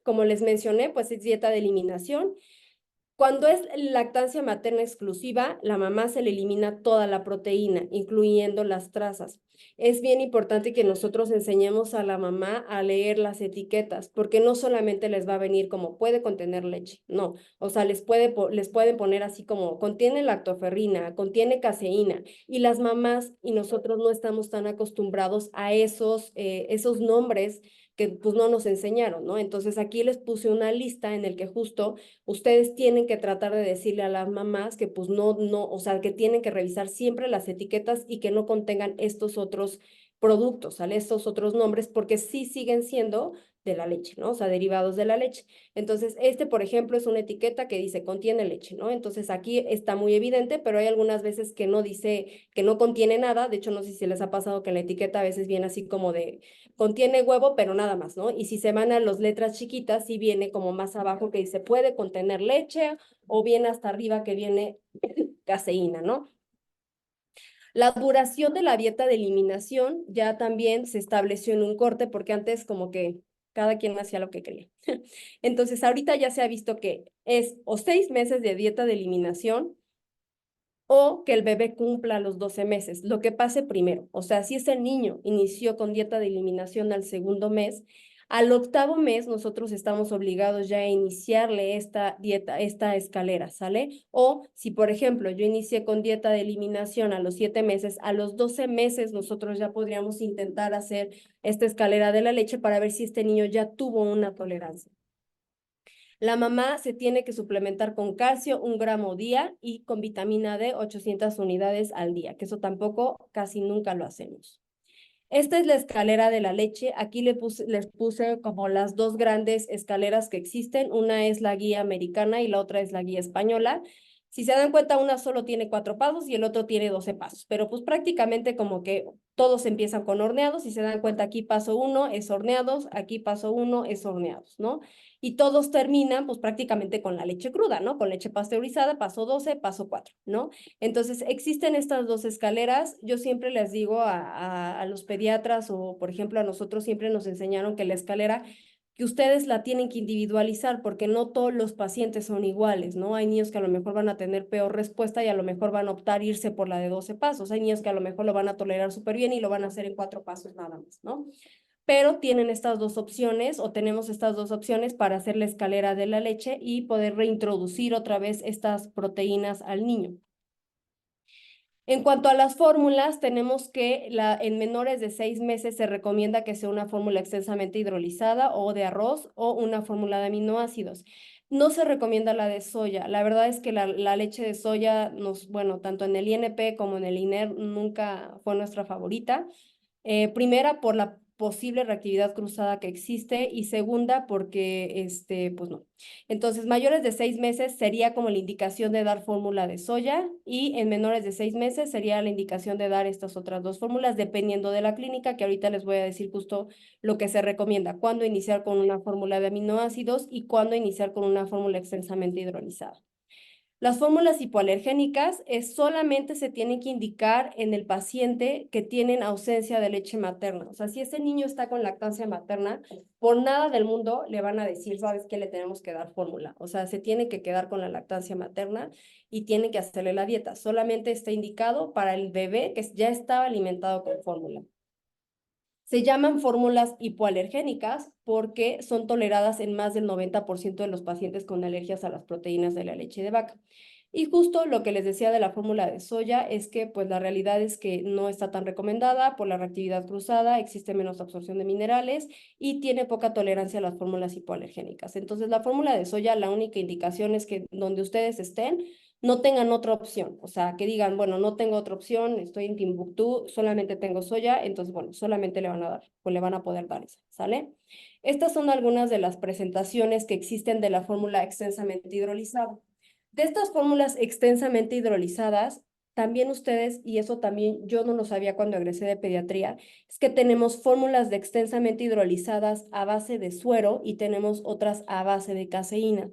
como les mencioné, pues es dieta de eliminación. Cuando es lactancia materna exclusiva, la mamá se le elimina toda la proteína, incluyendo las trazas. Es bien importante que nosotros enseñemos a la mamá a leer las etiquetas, porque no solamente les va a venir como puede contener leche, no, o sea, les pueden poner así como contiene lactoferrina, contiene caseína, y las mamás y nosotros no estamos tan acostumbrados a esos nombres que pues no nos enseñaron, ¿no? Entonces aquí les puse una lista en el que justo ustedes tienen que tratar de decirle a las mamás que pues o sea, que tienen que revisar siempre las etiquetas y que no contengan estos otros productos, ¿sale? Estos otros nombres, porque sí siguen siendo de la leche, ¿no? O sea, derivados de la leche. Entonces, por ejemplo, es una etiqueta que dice contiene leche, ¿no? Entonces, aquí está muy evidente, pero hay algunas veces que no dice, que no contiene nada. De hecho, no sé si les ha pasado que la etiqueta a veces viene así como de contiene huevo, pero nada más, ¿no? Y si se van a las letras chiquitas, sí viene como más abajo que dice puede contener leche o bien hasta arriba que viene caseína, ¿no? La duración de la dieta de eliminación ya también se estableció en un corte porque antes como que cada quien hacía lo que quería. Entonces, ahorita ya se ha visto que es o 6 meses de dieta de eliminación o que el bebé cumpla los 12 meses, lo que pase primero. O sea, si ese niño inició con dieta de eliminación al segundo mes, al octavo mes nosotros estamos obligados ya a iniciarle esta dieta, esta escalera, ¿sale? O si, por ejemplo, yo inicié con dieta de eliminación a los 7 meses, a los 12 meses nosotros ya podríamos intentar hacer esta escalera de la leche para ver si este niño ya tuvo una tolerancia. La mamá se tiene que suplementar con calcio 1 gramo día y con vitamina D 800 unidades al día, que eso tampoco casi nunca lo hacemos. Esta es la escalera de la leche. Aquí les puse como las dos grandes escaleras que existen. Una es la guía americana y la otra es la guía española. Si se dan cuenta, una solo tiene 4 pasos y el otro tiene 12 pasos, pero pues prácticamente como que todos empiezan con horneados. Si se dan cuenta, aquí paso 1 es horneados, aquí paso 1 es horneados, ¿no? Y todos terminan pues prácticamente con la leche cruda, ¿no? Con leche pasteurizada, paso 12, paso 4, ¿no? Entonces existen estas dos escaleras. Yo siempre les digo a los pediatras, o por ejemplo a nosotros siempre nos enseñaron que la escalera que ustedes la tienen que individualizar, porque no todos los pacientes son iguales, ¿no? Hay niños que a lo mejor van a tener peor respuesta y a lo mejor van a optar irse por la de 12 pasos. Hay niños que a lo mejor lo van a tolerar súper bien y lo van a hacer en 4 pasos nada más, ¿no? Pero tienen estas dos opciones, o tenemos estas dos opciones para hacer la escalera de la leche y poder reintroducir otra vez estas proteínas al niño. En cuanto a las fórmulas, tenemos que en menores de 6 meses se recomienda que sea una fórmula extensamente hidrolizada o de arroz, o una fórmula de aminoácidos. No se recomienda la de soya. La verdad es que la leche de soya, bueno, tanto en el INP como en el INER nunca fue nuestra favorita. Primera, por la posible reactividad cruzada que existe, y segunda, porque, pues no. Entonces, mayores de 6 meses sería como la indicación de dar fórmula de soya, y en menores de 6 meses sería la indicación de dar estas otras dos fórmulas, dependiendo de la clínica, que ahorita les voy a decir justo lo que se recomienda, cuándo iniciar con una fórmula de aminoácidos y cuándo iniciar con una fórmula extensamente hidrolizada. Las fórmulas hipoalergénicas solamente se tienen que indicar en el paciente que tienen ausencia de leche materna. O sea, si ese niño está con lactancia materna, por nada del mundo le van a decir, ¿sabes qué? Le tenemos que dar fórmula. O sea, se tiene que quedar con la lactancia materna y tiene que hacerle la dieta. Solamente está indicado para el bebé que ya estaba alimentado con fórmula. Se llaman fórmulas hipoalergénicas porque son toleradas en más del 90% de los pacientes con alergias a las proteínas de la leche de vaca. Y justo lo que les decía de la fórmula de soya es que pues la realidad es que no está tan recomendada por la reactividad cruzada, existe menos absorción de minerales y tiene poca tolerancia a las fórmulas hipoalergénicas. Entonces la fórmula de soya, la única indicación es que donde ustedes estén no tengan otra opción, o sea, que digan, bueno, no tengo otra opción, estoy en Timbuktu, solamente tengo soya, entonces, bueno, solamente le van a dar, pues le van a poder dar esa, ¿sale? Estas son algunas de las presentaciones que existen de la fórmula extensamente hidrolizada. De estas fórmulas extensamente hidrolizadas, también ustedes, y eso también yo no lo sabía cuando egresé de pediatría, es que tenemos fórmulas de extensamente hidrolizadas a base de suero y tenemos otras a base de caseína.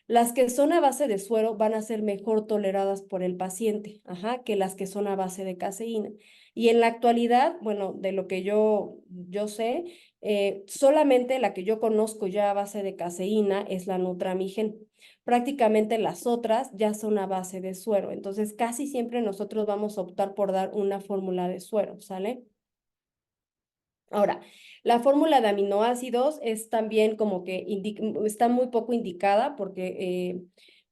Las que son a base de suero van a ser mejor toleradas por el paciente, que las que son a base de caseína. Y en la actualidad, bueno, de lo que yo sé, solamente la que yo conozco ya a base de caseína es la Nutramigen. Prácticamente las otras ya son a base de suero. Entonces, casi siempre nosotros vamos a optar por dar una fórmula de suero, ¿sale? Ahora, la fórmula de aminoácidos es también como que está muy poco indicada porque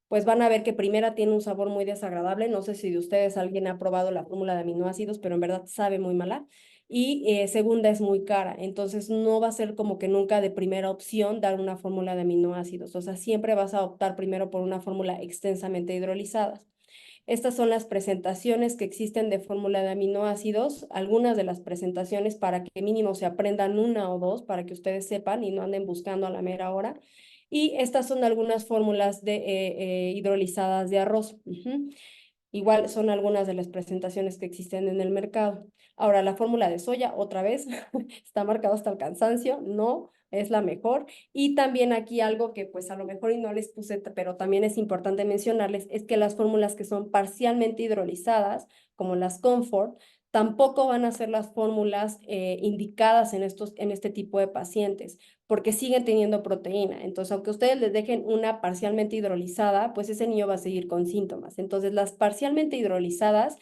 pues van a ver que primera tiene un sabor muy desagradable. No sé si de ustedes alguien ha probado la fórmula de aminoácidos, pero en verdad sabe muy mala. Y segunda, es muy cara. Entonces no va a ser como que nunca de primera opción dar una fórmula de aminoácidos. O sea, siempre vas a optar primero por una fórmula extensamente hidrolizada. Estas son las presentaciones que existen de fórmula de aminoácidos, algunas de las presentaciones para que mínimo se aprendan una o dos, para que ustedes sepan y no anden buscando a la mera hora. Y estas son algunas fórmulas de hidrolizadas de arroz. Igual son algunas de las presentaciones que existen en el mercado. Ahora, la fórmula de soya, otra vez, está marcado hasta el cansancio, no es la mejor. Y también aquí algo que pues a lo mejor y no les puse, pero también es importante mencionarles, es que las fórmulas que son parcialmente hidrolizadas, como las Comfort, tampoco van a ser las fórmulas indicadas en este tipo de pacientes, porque siguen teniendo proteína. Entonces, aunque ustedes les dejen una parcialmente hidrolizada, pues ese niño va a seguir con síntomas. Entonces, las parcialmente hidrolizadas,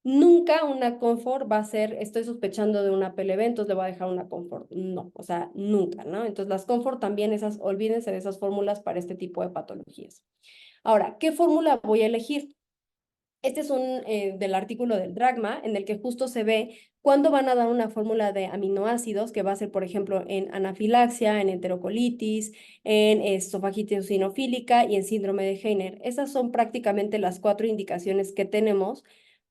nunca una Comfort va a ser, estoy sospechando de una PLB, entonces le voy a dejar una Comfort. No, o sea, nunca, ¿no? Entonces, las Comfort también, olvídense de esas fórmulas para este tipo de patologías. Ahora, ¿qué fórmula voy a elegir? Este es del artículo del Dragma, en el que justo se ve cuándo van a dar una fórmula de aminoácidos, que va a ser, por ejemplo, en anafilaxia, en enterocolitis, en esofagitis eosinofílica y en síndrome de Heiner. Esas son prácticamente las 4 indicaciones que tenemos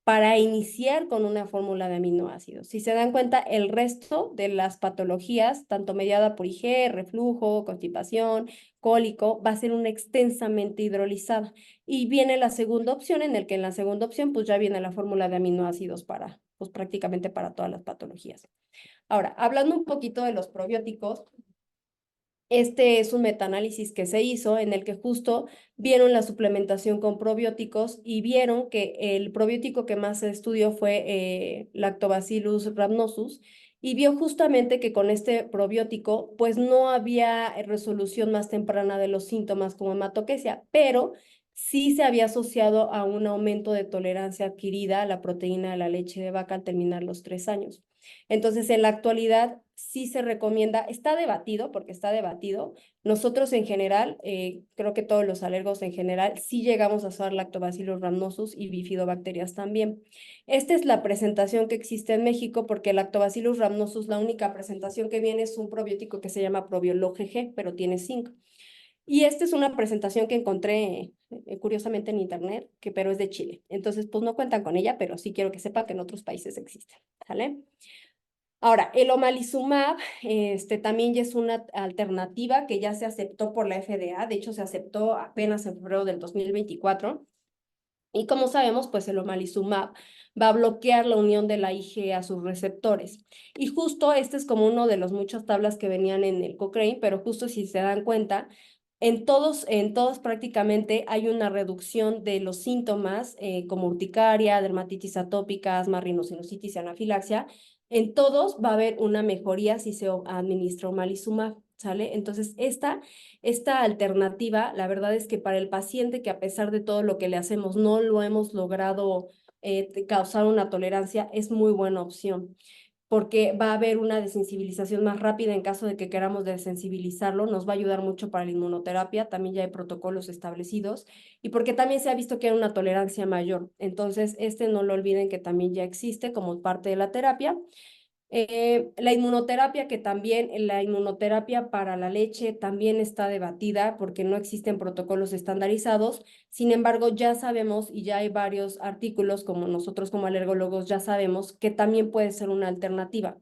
para iniciar con una fórmula de aminoácidos. Si se dan cuenta, el resto de las patologías, tanto mediada por IgE, reflujo, constipación, cólico, va a ser una extensamente hidrolizada. Y viene la segunda opción, en el que en la segunda opción, pues ya viene la fórmula de aminoácidos para, pues prácticamente para todas las patologías. Ahora, hablando un poquito de los probióticos, este es un metaanálisis que se hizo en el que justo vieron la suplementación con probióticos y vieron que el probiótico que más se estudió fue Lactobacillus rhamnosus, y vio justamente que con este probiótico pues no había resolución más temprana de los síntomas como hematoquesia, pero sí se había asociado a un aumento de tolerancia adquirida a la proteína de la leche de vaca al terminar los 3 años. Entonces, en la actualidad sí se recomienda, está debatido, porque está debatido. Nosotros en general, creo que todos los alergos en general, sí llegamos a usar Lactobacillus rhamnosus y bifidobacterias también. Esta es la presentación que existe en México, porque Lactobacillus rhamnosus, la única presentación que viene es un probiótico que se llama Probiolog GG, pero tiene 5. Y esta es una presentación que encontré curiosamente en internet, pero es de Chile. Entonces, pues no cuentan con ella, pero sí quiero que sepa que en otros países existe, ¿sale? Ahora, el omalizumab también ya es una alternativa que ya se aceptó por la FDA, de hecho se aceptó apenas en febrero del 2024. Y como sabemos, pues el omalizumab va a bloquear la unión de la IgE a sus receptores. Y justo este es como uno de los muchas tablas que venían en el Cochrane, pero justo si se dan cuenta, en todos prácticamente hay una reducción de los síntomas como urticaria, dermatitis atópica, asma, rinosinusitis y anafilaxia. En todos va a haber una mejoría si se administra omalizumab, ¿sale? Entonces, esta alternativa, la verdad es que para el paciente que a pesar de todo lo que le hacemos no lo hemos logrado causar una tolerancia, es muy buena opción, porque va a haber una desensibilización más rápida en caso de que queramos desensibilizarlo, nos va a ayudar mucho para la inmunoterapia, también ya hay protocolos establecidos, y porque también se ha visto que hay una tolerancia mayor. Entonces, no lo olviden que también ya existe como parte de la terapia. La inmunoterapia, que también la inmunoterapia para la leche también está debatida porque no existen protocolos estandarizados. Sin embargo, ya sabemos y ya hay varios artículos, como nosotros como alergólogos ya sabemos, que también puede ser una alternativa.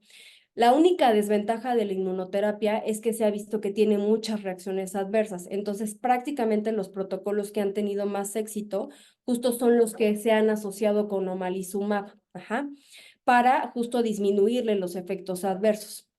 La única desventaja de la inmunoterapia es que se ha visto que tiene muchas reacciones adversas. Entonces, prácticamente los protocolos que han tenido más éxito justo son los que se han asociado con omalizumab. Ajá, para justo disminuirle los efectos adversos.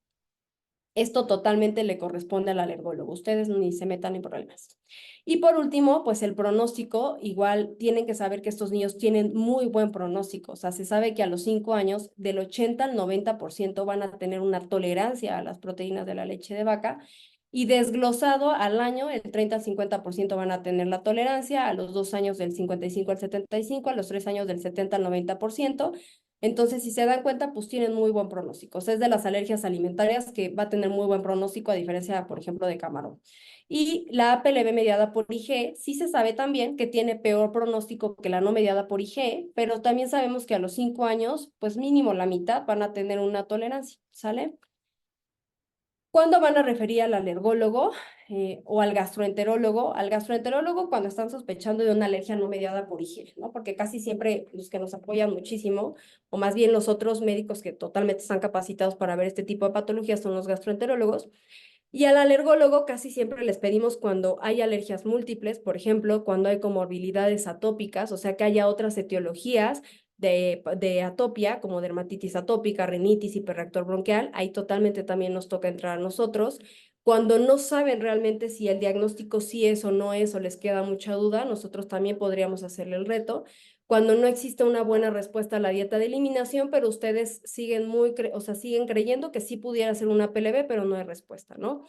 Esto totalmente le corresponde al alergólogo. Ustedes ni se metan en problemas. Y por último, pues el pronóstico, igual tienen que saber que estos niños tienen muy buen pronóstico. O sea, se sabe que a los 5 años, del 80 al 90% van a tener una tolerancia a las proteínas de la leche de vaca. Y desglosado al año, el 30 al 50% van a tener la tolerancia, a los 2 años del 55 al 75, a los 3 años del 70 al 90%. Entonces, si se dan cuenta, pues tienen muy buen pronóstico. O sea, es de las alergias alimentarias que va a tener muy buen pronóstico, a diferencia, por ejemplo, de camarón. Y la APLB mediada por IgE, sí se sabe también que tiene peor pronóstico que la no mediada por IgE, pero también sabemos que a los 5 años, pues mínimo la mitad van a tener una tolerancia, ¿sale? ¿Cuándo van a referir al alergólogo o al gastroenterólogo? Al gastroenterólogo cuando están sospechando de una alergia no mediada por higiene, ¿no? Porque casi siempre los que nos apoyan muchísimo, o más bien los otros médicos que totalmente están capacitados para ver este tipo de patologías son los gastroenterólogos. Y al alergólogo casi siempre les pedimos cuando hay alergias múltiples, por ejemplo, cuando hay comorbilidades atópicas, o sea que haya otras etiologías de atopia, como dermatitis atópica, rinitis, hiperreactor bronquial, ahí totalmente también nos toca entrar a nosotros. Cuando no saben realmente si el diagnóstico sí es o no es, o les queda mucha duda, nosotros también podríamos hacerle el reto. Cuando no existe una buena respuesta a la dieta de eliminación, pero ustedes siguen o sea, siguen creyendo que sí pudiera ser una PLB, pero no hay respuesta, ¿no?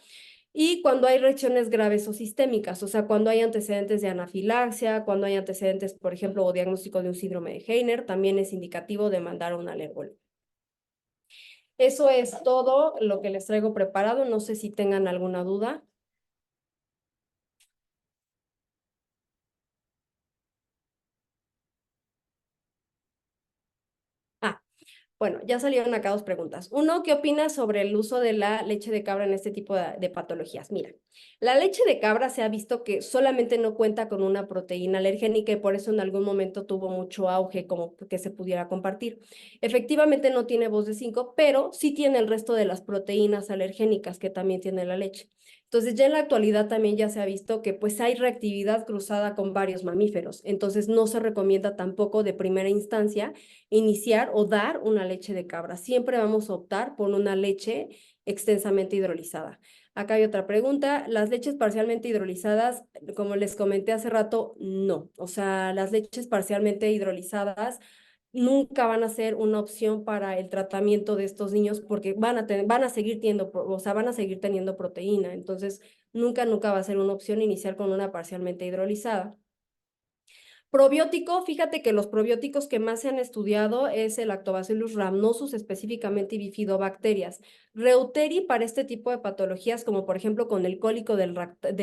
Y cuando hay reacciones graves o sistémicas, o sea, cuando hay antecedentes de anafilaxia, cuando hay antecedentes, por ejemplo, o diagnóstico de un síndrome de Heiner, también es indicativo de mandar a un alergólogo. Eso es todo lo que les traigo preparado. No sé si tengan alguna duda. Ah, Bueno, ya salieron acá dos preguntas. Uno, ¿qué opinas sobre el uso de la leche de cabra en este tipo de patologías? Mira, la leche de cabra se ha visto que solamente no cuenta con una proteína alergénica y por eso en algún momento tuvo mucho auge como que se pudiera compartir. Efectivamente no tiene voz de 5, pero sí tiene el resto de las proteínas alergénicas que también tiene la leche. Entonces ya en la actualidad también ya se ha visto que pues hay reactividad cruzada con varios mamíferos. Entonces no se recomienda tampoco de primera instancia iniciar o dar una leche de cabra. Siempre vamos a optar por una leche extensamente hidrolizada. Acá hay otra pregunta. Las leches parcialmente hidrolizadas, como les comenté hace rato, no. O sea, las leches parcialmente hidrolizadas nunca van a ser una opción para el tratamiento de estos niños porque van a seguir teniendo, o sea, van a seguir teniendo proteína. Entonces, nunca va a ser una opción iniciar con una parcialmente hidrolizada. Probiótico, fíjate que los probióticos que más se han estudiado es el Lactobacillus rhamnosus, específicamente y bifidobacterias. Reuteri para este tipo de patologías, como por ejemplo con el cólico del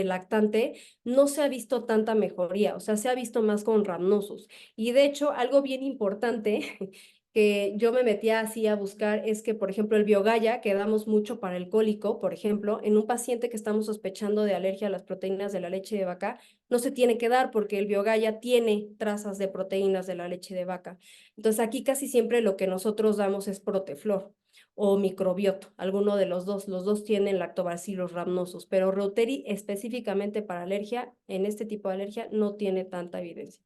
lactante, no se ha visto tanta mejoría, o sea, se ha visto más con rhamnosus. Y de hecho, algo bien importante que yo me metía así a buscar es que, por ejemplo, el biogaya, que damos mucho para el cólico, por ejemplo, en un paciente que estamos sospechando de alergia a las proteínas de la leche de vaca, no se tiene que dar porque el biogaya tiene trazas de proteínas de la leche de vaca. Entonces aquí casi siempre lo que nosotros damos es proteflor o microbioto, alguno de los dos. Los dos tienen lactobacillus rhamnosus, pero Reuteri específicamente para alergia, en este tipo de alergia, no tiene tanta evidencia.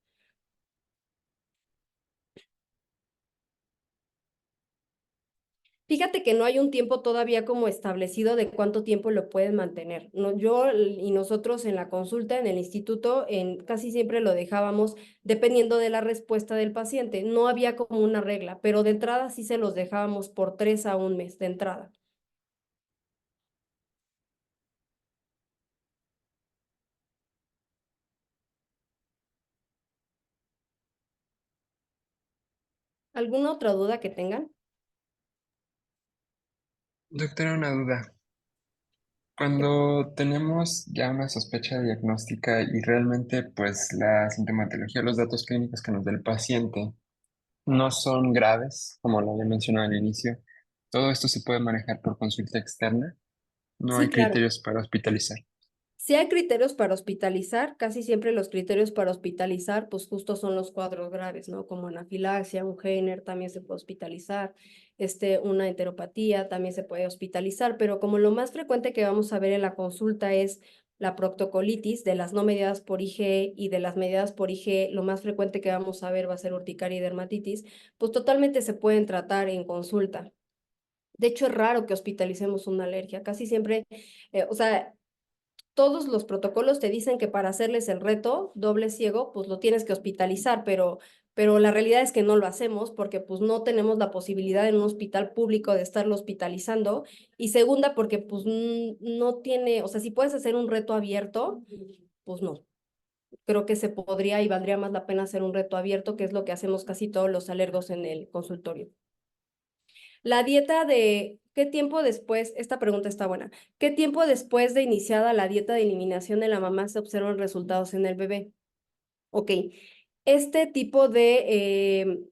Fíjate que no hay un tiempo todavía como establecido de cuánto tiempo lo pueden mantener. No, yo y nosotros en la consulta, en el instituto, casi siempre lo dejábamos dependiendo de la respuesta del paciente. No había como una regla, pero de entrada sí se los dejábamos por 3 a 1 mes de entrada. ¿Alguna otra duda que tengan? Doctora, una duda. Cuando tenemos ya una sospecha diagnóstica y realmente pues la sintomatología, los datos clínicos que nos da el paciente no son graves, como lo había mencionado al inicio, todo esto se puede manejar por consulta externa, no Sí, hay claro. criterios para hospitalizar. Si hay criterios para hospitalizar, casi siempre los criterios para hospitalizar, pues justo son los cuadros graves, ¿no? Como anafilaxia, un Heiner también se puede hospitalizar, una enteropatía también se puede hospitalizar, pero como lo más frecuente que vamos a ver en la consulta es la proctocolitis de las no mediadas por IgE y de las mediadas por IgE, lo más frecuente que vamos a ver va a ser urticaria y dermatitis, pues totalmente se pueden tratar en consulta. De hecho, es raro que hospitalicemos una alergia, casi siempre, o sea, todos los protocolos te dicen que para hacerles el reto doble ciego, pues lo tienes que hospitalizar, pero la realidad es que no lo hacemos porque pues no tenemos la posibilidad en un hospital público de estarlo hospitalizando. Y segunda, porque pues no tiene, o sea, si puedes hacer un reto abierto, pues no. Creo que se podría y valdría más la pena hacer un reto abierto, que es lo que hacemos casi todos los alergos en el consultorio. La dieta de, ¿qué tiempo después? Esta pregunta está buena. ¿Qué tiempo después de iniciada la dieta de eliminación de la mamá se observan resultados en el bebé? Ok, este tipo de,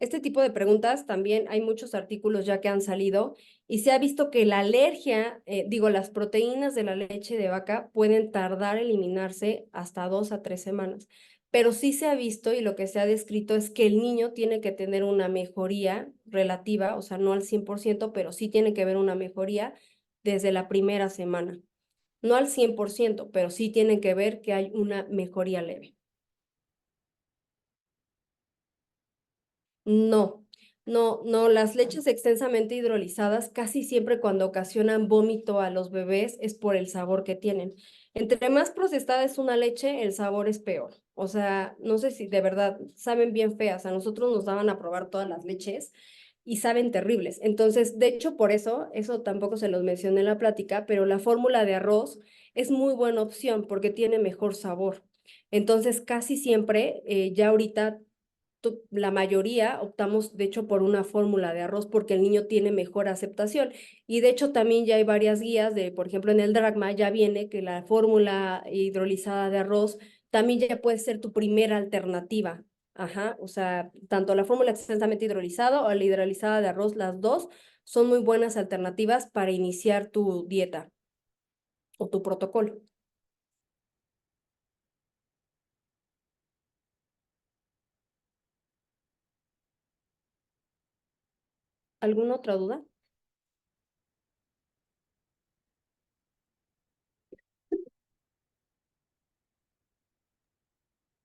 este tipo de preguntas también hay muchos artículos ya que han salido y se ha visto que la alergia, las proteínas de la leche de vaca pueden tardar en eliminarse hasta 2 a 3 semanas. Pero sí se ha visto y lo que se ha descrito es que el niño tiene que tener una mejoría relativa, o sea, no al 100%, pero sí tiene que haber una mejoría desde la primera semana. No al 100%, pero sí tienen que ver que hay una mejoría leve. No, no, las leches extensamente hidrolizadas casi siempre cuando ocasionan vómito a los bebés es por el sabor que tienen. Entre más procesada es una leche, el sabor es peor. O sea, no sé si de verdad saben bien feas. A nosotros nos daban a probar todas las leches y saben terribles. Entonces, de hecho, por eso tampoco se los mencioné en la plática, pero la fórmula de arroz es muy buena opción porque tiene mejor sabor. Entonces, casi siempre, ya ahorita la mayoría optamos, de hecho, por una fórmula de arroz porque el niño tiene mejor aceptación. Y de hecho, también ya hay varias guías de, por ejemplo, en el Dragma ya viene que la fórmula hidrolizada de arroz también ya puede ser tu primera alternativa Ajá, o sea, tanto la fórmula extensamente hidrolizada o la hidrolizada de arroz, las dos son muy buenas alternativas para iniciar tu dieta o tu protocolo. ¿Alguna otra duda?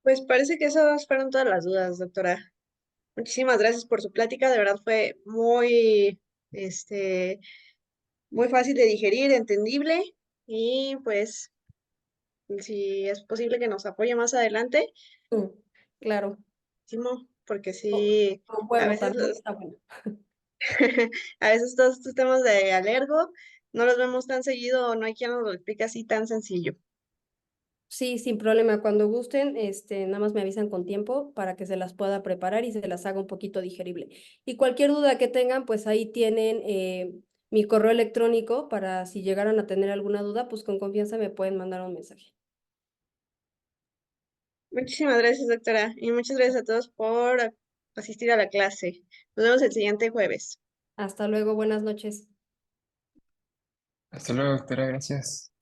Pues parece que esas fueron todas las dudas, doctora. Muchísimas gracias por su plática, de verdad fue este, muy fácil de digerir, entendible, y pues si es posible que nos apoye más adelante, Mm, claro, porque o- sí, con a huevo veces también está bueno. a veces todos estos temas de alergo no los vemos tan seguido o no hay quien nos lo explique así tan sencillo. Sí, sin problema. Cuando gusten, nada más me avisan con tiempo para que se las pueda preparar y se las haga un poquito digerible. Y cualquier duda que tengan, pues ahí tienen mi correo electrónico para si llegaran a tener alguna duda, pues con confianza me pueden mandar un mensaje. Muchísimas gracias, doctora, y muchas gracias a todos por asistir a la clase. Nos vemos el siguiente jueves. Hasta luego, buenas noches. Hasta luego, doctora, gracias.